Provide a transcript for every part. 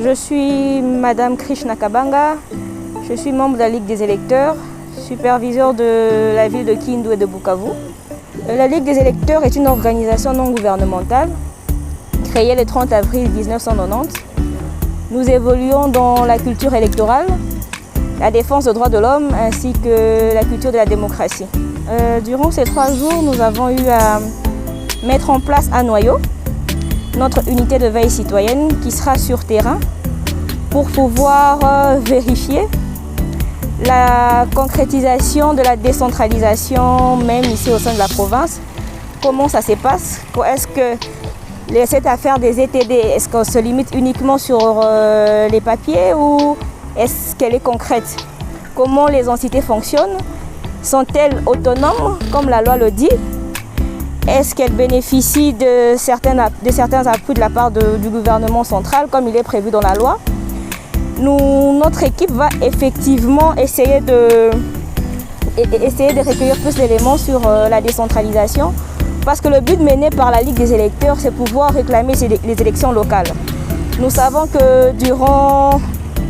Je suis Madame Krishna Kabanga, je suis membre de la Ligue des électeurs, superviseur de la ville de Kindu et de Bukavu. La Ligue des électeurs est une organisation non gouvernementale créée le 30 avril 1990. Nous évoluons dans la culture électorale, la défense des droits de l'homme ainsi que la culture de la démocratie. Durant ces 3 jours, nous avons eu à mettre en place un noyau, notre unité de veille citoyenne qui sera sur terrain pour pouvoir vérifier la concrétisation de la décentralisation même ici au sein de la province. Comment ça se passe? Est-ce que cette affaire des ETD, est-ce qu'on se limite uniquement sur les papiers ou est-ce qu'elle est concrète? Comment les entités fonctionnent? Sont-elles autonomes comme la loi le dit? Est-ce qu'elles bénéficient de certains appuis de la part du gouvernement central comme il est prévu dans la loi? Notre équipe va effectivement essayer de recueillir plus d'éléments sur la décentralisation parce que le but mené par la Ligue des électeurs, c'est pouvoir réclamer les élections locales. Nous savons que durant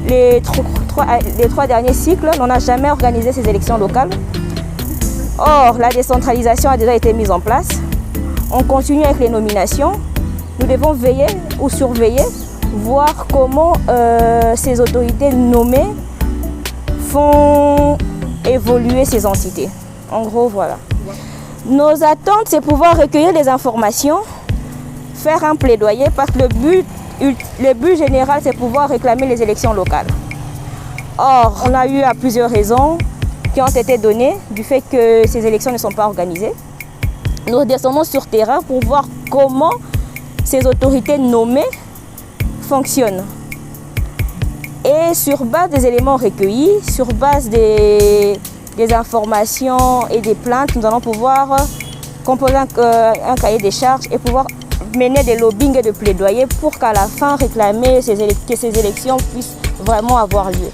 les 3 derniers cycles, on n'a jamais organisé ces élections locales. Or, la décentralisation a déjà été mise en place. On continue avec les nominations. Nous devons veiller ou surveiller, voir comment ces autorités nommées font évoluer ces entités. En gros, voilà. Nos attentes, c'est pouvoir recueillir des informations, faire un plaidoyer, parce que le but général, c'est pouvoir réclamer les élections locales. Or, on a eu à plusieurs raisons qui ont été données du fait que ces élections ne sont pas organisées. Nous descendons sur terrain pour voir comment ces autorités nommées fonctionnent. Et sur base des éléments recueillis, sur base des informations et des plaintes, nous allons pouvoir composer un cahier des charges et pouvoir mener des lobbying et des plaidoyers pour qu'à la fin réclamer que ces élections puissent vraiment avoir lieu.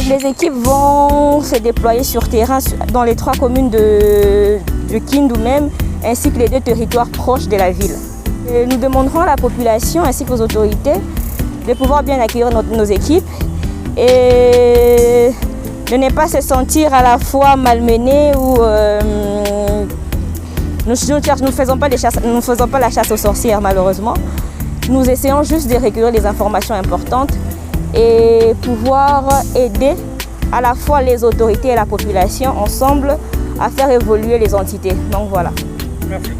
Les équipes vont se déployer sur terrain dans les 3 communes de Kindu même, ainsi que les 2 territoires proches de la ville. Nous demanderons à la population ainsi qu'aux autorités de pouvoir bien accueillir nos équipes et de ne pas se sentir à la fois malmenés ou nous ne faisons pas la chasse aux sorcières malheureusement. Nous essayons juste de recueillir les informations importantes et pouvoir aider à la fois les autorités et la population ensemble à faire évoluer les entités. Donc voilà. Merci.